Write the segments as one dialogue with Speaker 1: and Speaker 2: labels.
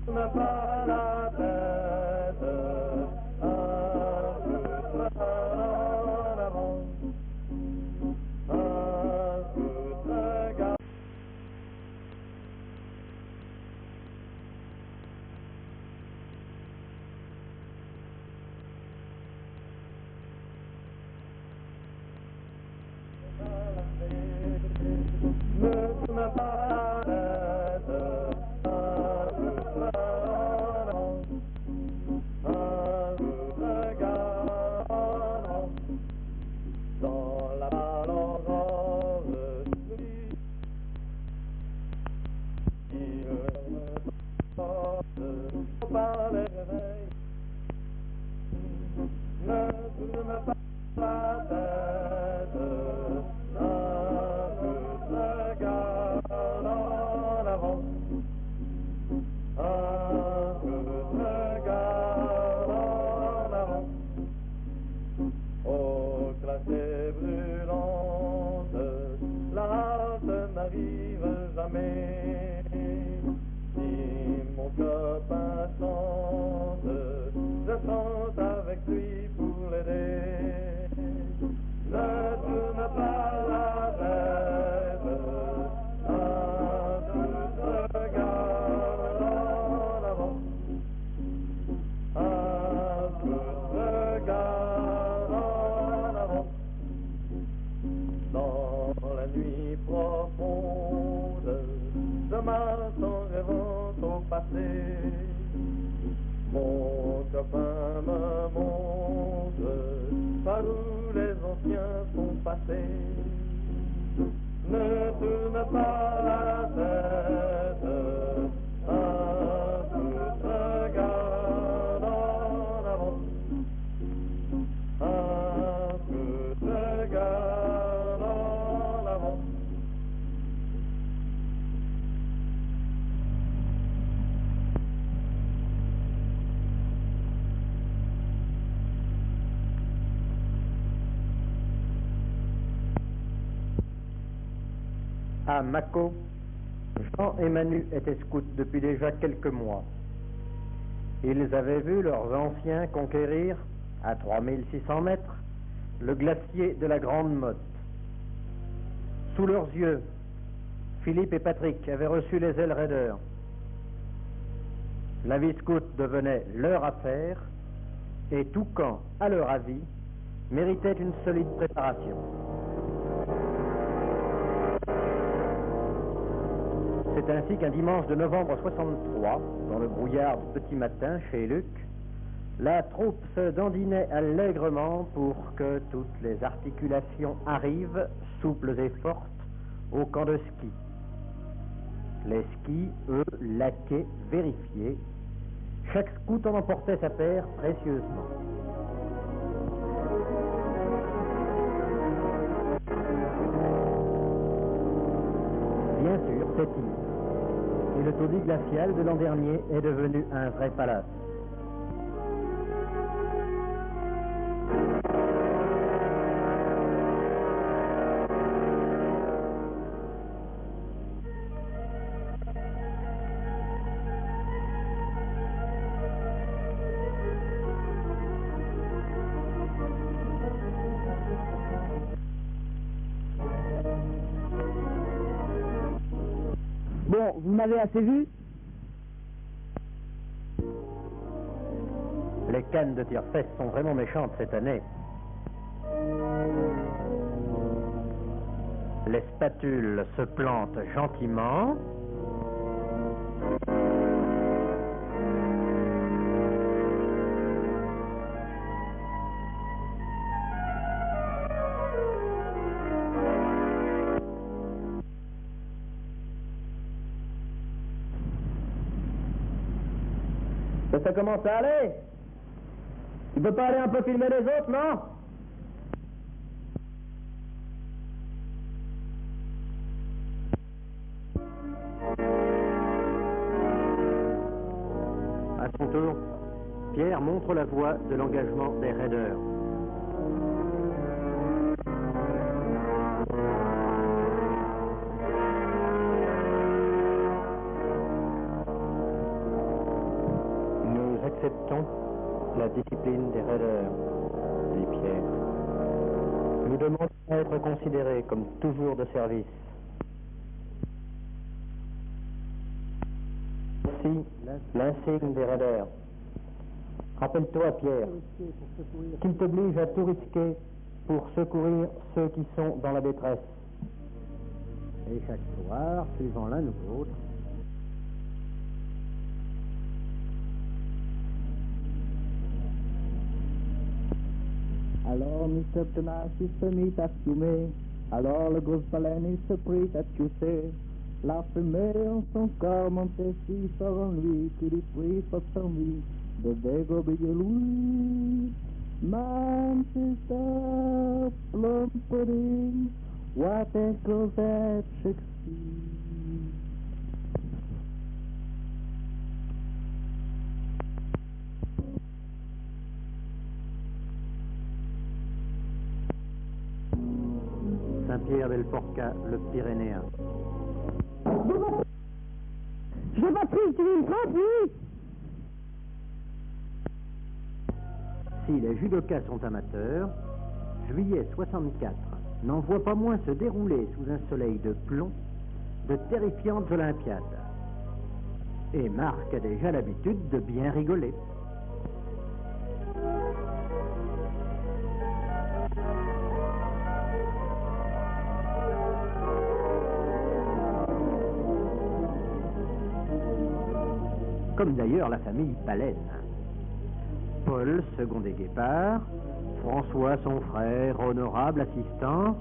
Speaker 1: tourne pas la tête, un peu en avant, un peu regarde. Ne tourne pas la tête, un peu en avant, un peu regarde. Dans la balance rose, il me porte par les réveils. Ne tourne pas la tête, un peu regarde en avant, un peu regarde en avant. Au classé brûlante, la halte n'arrive jamais. Si mon copain chante, je chante avec lui pour l'aider. Ne tourne pas la tête, un peu regarde en avant, un peu regarde en avant. Dans la nuit profonde, je marche en rêvant au passé. Mon copain me montre par où les anciens sont passés. Ne tourne pas la tête, un peu regarde en avant, un peu regarde en avant.
Speaker 2: À Mâcon, Jean et Manu étaient scouts depuis déjà quelques mois. Ils avaient vu leurs anciens conquérir, à 3600 mètres, le glacier de la Grande Motte. Sous leurs yeux, Philippe et Patrick avaient reçu les ailes raideurs. La vie scout devenait leur affaire, et tout camp, à leur avis, méritait une solide préparation. C'est ainsi qu'un dimanche de novembre 63, dans le brouillard du petit matin chez Luc, la troupe se dandinait allègrement pour que toutes les articulations arrivent, souples et fortes, au camp de ski. Les skis, eux, laqués, vérifiés. Chaque scout en emportait sa paire précieusement. Bien sûr, c'est il. Et le taudis glacial de l'an dernier est devenu un vrai palace.
Speaker 3: Bon, vous m'avez assez vu?
Speaker 2: Les cannes de tire-fesse sont vraiment méchantes cette année. Les spatules se plantent gentiment. Ça commence à aller. Tu peux pas aller un peu filmer les autres, non? À son tour, Pierre montre la voie de l'engagement des raideurs. acceptons la discipline des raideurs, dit Pierre. Nous demandons à être considérés comme toujours de service. Voici l'insigne des raideurs. Rappelle-toi, Pierre, qu'il t'oblige à tout risquer pour secourir ceux qui sont dans la détresse. Et chaque soir, suivant l'un ou l'autre,
Speaker 3: alors Mr. Tenacious se mit à fumer, alors le gros baleine se prit à tousser. La fumée en son corps montait si fort en lui qu'il y prit pour son vie de dégobiller lui. Manchester, plum pudding, what a Cosette Shakespeare.
Speaker 2: Saint-Pierre-del-Porca, le Pyrénéen.
Speaker 4: Je vais pris une frappe, oui.
Speaker 2: Si les judokas sont amateurs, juillet 64 n'en voit pas moins se dérouler sous un soleil de plomb de terrifiantes Olympiades et marque déjà l'habitude de bien rigoler. Comme d'ailleurs la famille Palaine. Paul, second des Guépards, François, son frère, honorable assistant,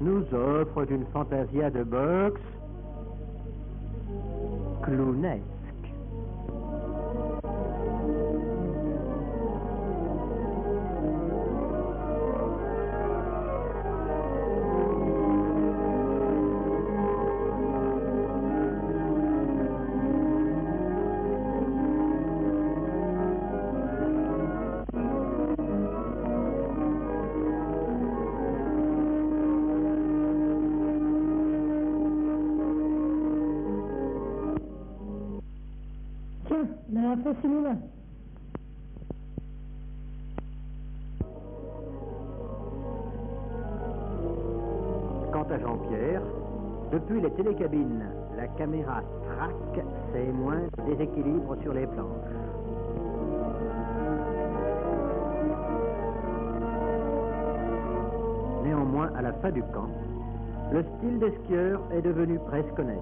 Speaker 2: nous offrent une fantasia de boxe clownesque.
Speaker 4: La cinéma.
Speaker 2: Quant à Jean-Pierre, depuis les télécabines, la caméra traque ses moindres déséquilibres sur les planches. Néanmoins, à la fin du camp, le style des skieurs est devenu presque honnête.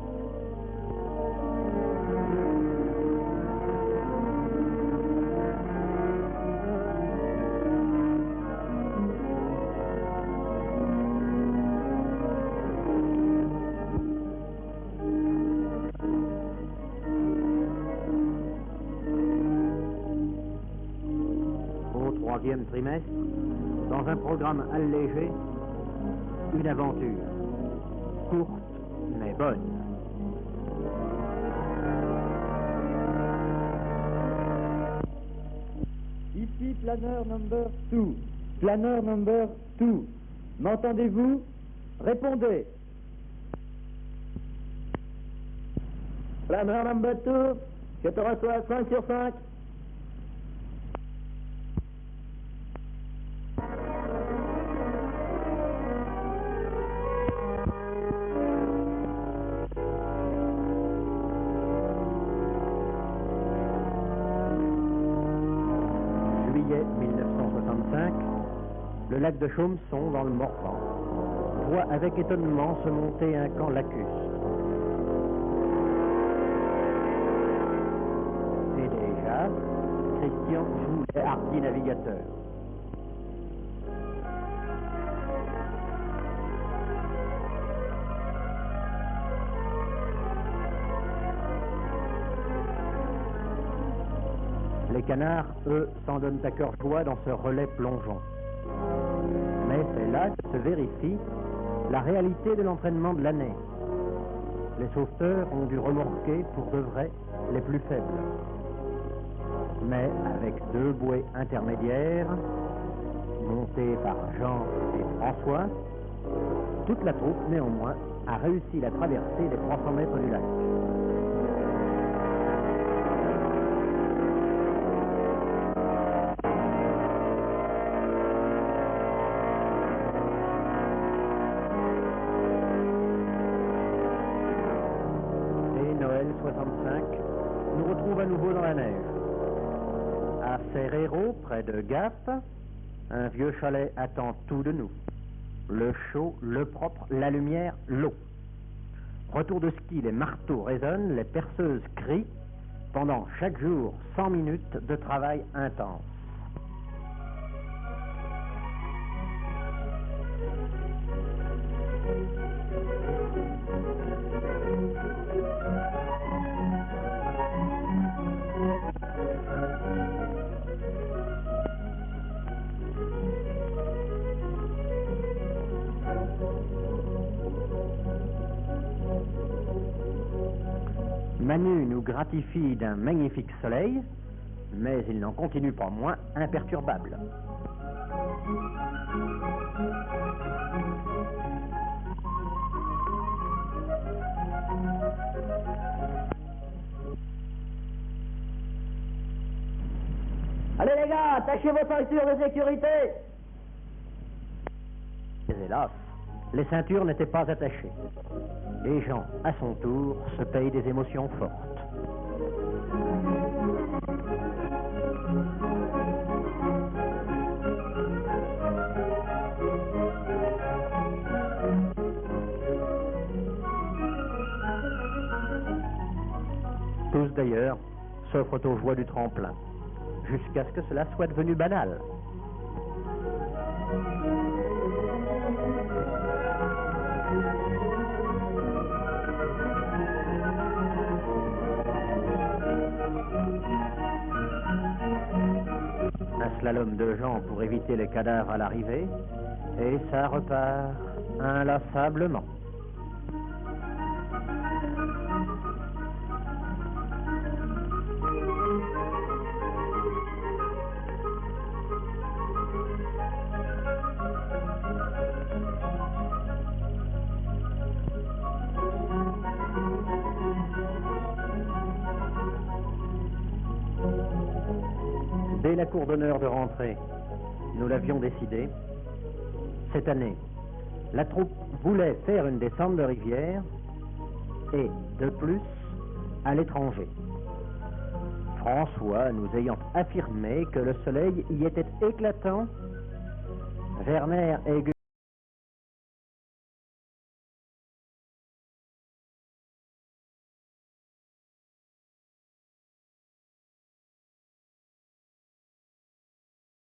Speaker 2: Troisième trimestre, dans un programme allégé, une aventure, courte mais bonne.
Speaker 3: Ici planeur number 2. Planeur number 2. M'entendez-vous? Répondez.
Speaker 1: Planeur number 2, je te reçois 5 sur 5.
Speaker 2: Juillet 1965, le lac de Chaumson dans le Morvan voit avec étonnement se monter un camp lacustre. Et déjà, Christian joue les hardis navigateurs. Les canards, eux, s'en donnent à cœur joie dans ce relais plongeant. Mais c'est là que se vérifie la réalité de l'entraînement de l'année. Les sauveteurs ont dû remorquer pour de vrai les plus faibles. Mais avec 2 bouées intermédiaires, montées par Jean et François, toute la troupe, néanmoins, a réussi la traversée des 300 mètres du lac. 1965 nous retrouve à nouveau dans la neige. À Serrero, près de Gap, un vieux chalet attend tout de nous. Le chaud, le propre, la lumière, l'eau. Retour de ski, les marteaux résonnent, les perceuses crient. Pendant chaque jour, 100 minutes de travail intense. Manu nous gratifie d'un magnifique soleil, mais il n'en continue pas moins imperturbable.
Speaker 5: Allez les gars, attachez vos ceintures de sécurité.
Speaker 2: Mais hélas, les ceintures n'étaient pas attachées. Et Jean, à son tour, se paye des émotions fortes. Tous d'ailleurs s'offrent aux joies du tremplin, jusqu'à ce que cela soit devenu banal. Un slalom de Jean pour éviter les cadavres à l'arrivée, et ça repart inlassablement. Dès la cour d'honneur de rentrée, nous l'avions décidé. Cette année, la troupe voulait faire une descente de rivière et, de plus, à l'étranger. François nous ayant affirmé que le soleil y était éclatant, Werner et